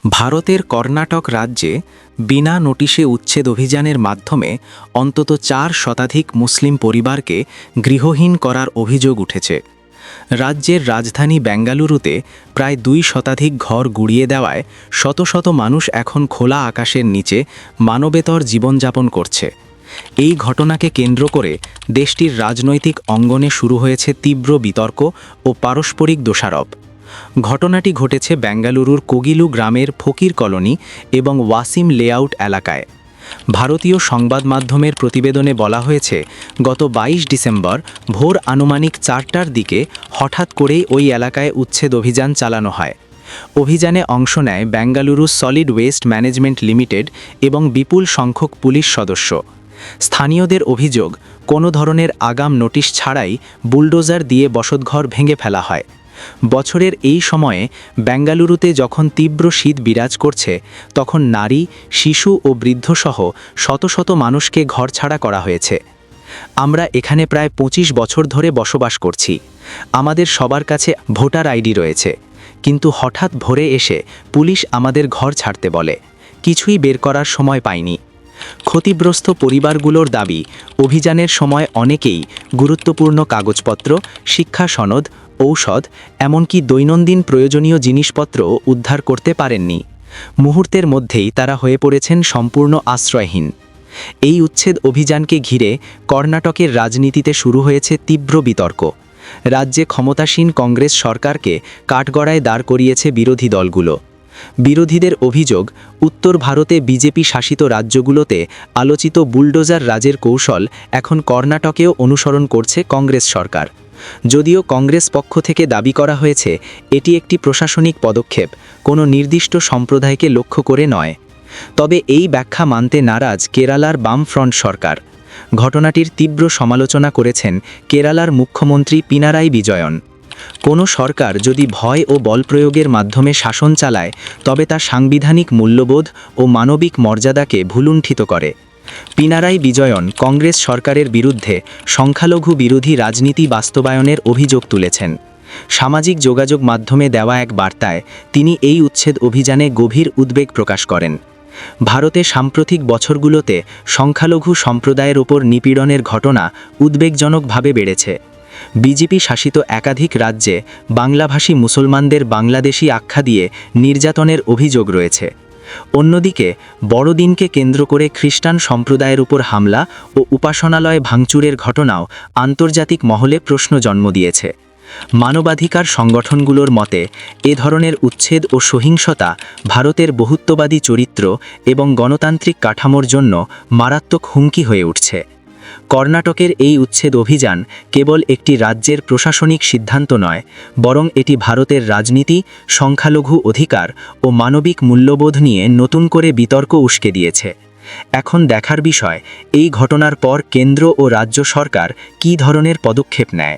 ভারতের কর্ণাটক রাজ্যে বিনা নোটিশে উচ্ছেদ অভিযানের মাধ্যমে অন্তত 4 শতাধিক মুসলিম পরিবারকে গৃহহীন করার অভিযোগ উঠেছে। রাজ্যের রাজধানী বেঙ্গালুরুতে প্রায় 2 শতাধিক ঘর গুড়িয়ে দেওয়ায় শত শত মানুষ এখন খোলা আকাশের নিচে মানবেতর জীবনযাপন করছে। এই ঘটনাকে কেন্দ্র করে দেশটির রাজনৈতিক অঙ্গনে শুরু হয়েছে তীব্র বিতর্ক ও পারস্পরিক দোষারোপ। ঘটনাটি ঘটেছে বেঙ্গালুরুর কোগিলু গ্রামের ফকির কলোনি এবং ওয়াসিম লেআউট এলাকায়। ভারতীয় সংবাদ মাধ্যমের প্রতিবেদনে বলা হয়েছে, গত 22 ডিসেম্বর ভোর আনুমানিক 4টার দিকে হঠাৎ করেই ওই এলাকায় উচ্ছেদ অভিযান চালানো হয়। অভিযানে অংশ নেয় Bengaluru solid waste management limited এবং বিপুল সংখ্যক পুলিশ সদস্য। স্থানীয়দের অভিযোগ, কোনো ধরনের আগাম নোটিশ ছাড়াই বুলডোজার দিয়ে বসতঘর ভেঙে ফেলা হয়। বছরের এই সময়ে বেঙ্গালুরুতে যখন তীব্র শীত বিরাজ করছে, তখন নারী, শিশু ও বৃদ্ধসহ শত শত মানুষকে ঘরছাড়া করা হয়েছে। আমরা এখানে প্রায় 25 বছর ধরে বসবাস করছি। আমাদের সবার কাছে ভোটার আইডি রয়েছে, কিন্তু হঠাৎ ভোরে এসে পুলিশ আমাদের ঘর ছাড়তে বলে। কিছুই বের করার সময় পাইনি। ক্ষতিগ্রস্ত পরিবারগুলোর দাবি, অভিযানের সময় অনেকেই গুরুত্বপূর্ণ কাগজপত্র, শিক্ষা সনদ, ঔষধ, এমনকি দৈনন্দিন প্রয়োজনীয় জিনিসপত্রও উদ্ধার করতে পারেননি। মুহূর্তের মধ্যেই তারা হয়ে পড়েছেন সম্পূর্ণ আশ্রয়হীন। এই উচ্ছেদ অভিযানকে ঘিরে কর্ণাটকের রাজনীতিতে শুরু হয়েছে তীব্র বিতর্ক। রাজ্যে ক্ষমতাসীন কংগ্রেস সরকারকে কাঠগড়ায় দাঁড় করিয়েছে বিরোধী দলগুলো। বিরোধীদের অভিযোগ, উত্তর ভারতে বিজেপি শাসিত রাজ্যগুলোতে আলোচিত বুলডোজার রাজের কৌশল এখন কর্ণাটকেও অনুসরণ করছে কংগ্রেস সরকার। যদিও কংগ্রেস পক্ষ থেকে দাবি করা হয়েছে এটি একটি প্রশাসনিক পদক্ষেপ, কোনো নির্দিষ্ট সম্প্রদায়কে লক্ষ্য করে নয়। তবে এই ব্যাখ্যা মানতে নারাজ কেরালার বামফ্রন্ট সরকার। ঘটনাটির তীব্র সমালোচনা করেছেন কেরালার মুখ্যমন্ত্রী পিনারাই বিজয়ন। কোনো সরকার যদি ভয় ও বল প্রয়োগের মাধ্যমে শাসন চালায়, তবে তা সাংবিধানিক মূল্যবোধ ও মানবিক মর্যাদাকে ভুলুণ্ঠিত করে। পিনারাই বিজয়ন কংগ্রেস সরকারের বিরুদ্ধে সংখ্যালঘু বিরোধী রাজনীতি বাস্তবায়নের অভিযোগ তুলেছেন। সামাজিক যোগাযোগ মাধ্যমে দেওয়া এক বার্তায় তিনি এই উচ্ছেদ অভিযানে গভীর উদ্বেগ প্রকাশ করেন। ভারতে সাম্প্রতিক বছরগুলোতে সংখ্যালঘু সম্প্রদায়ের ওপর নিপীড়নের ঘটনা উদ্বেগজনকভাবে বেড়েছে। বিজেপি শাসিত একাধিক রাজ্যে বাংলাভাষী মুসলমানদের বাংলাদেশি আখ্যা দিয়ে নির্যাতনের অভিযোগ রয়েছে। অন্যদিকে বড়দিনকে কেন্দ্র করে খ্রিস্টান সম্প্রদায়ের উপর হামলা ও উপাসনালয় ভাঙচুরের ঘটনাও আন্তর্জাতিক মহলে প্রশ্ন জন্ম দিয়েছে। মানবাধিকার সংগঠনগুলোর মতে, এ ধরনের উচ্ছেদ ও সহিংসতা ভারতের বহুত্ববাদী চরিত্র এবং গণতান্ত্রিক কাঠামোর জন্য মারাত্মক হুমকি হয়ে উঠছে। কর্ণাটকের এই উচ্ছেদ অভিযান কেবল একটি রাজ্যের প্রশাসনিক সিদ্ধান্ত নয়, বরং এটি ভারতের রাজনীতি, সংখ্যালঘু অধিকার ও মানবিক মূল্যবোধ নিয়ে নতুন করে বিতর্ক উস্কে দিয়েছে। এখন দেখার বিষয়, এই ঘটনার পর কেন্দ্র ও রাজ্য সরকার কী ধরনের পদক্ষেপ নেয়।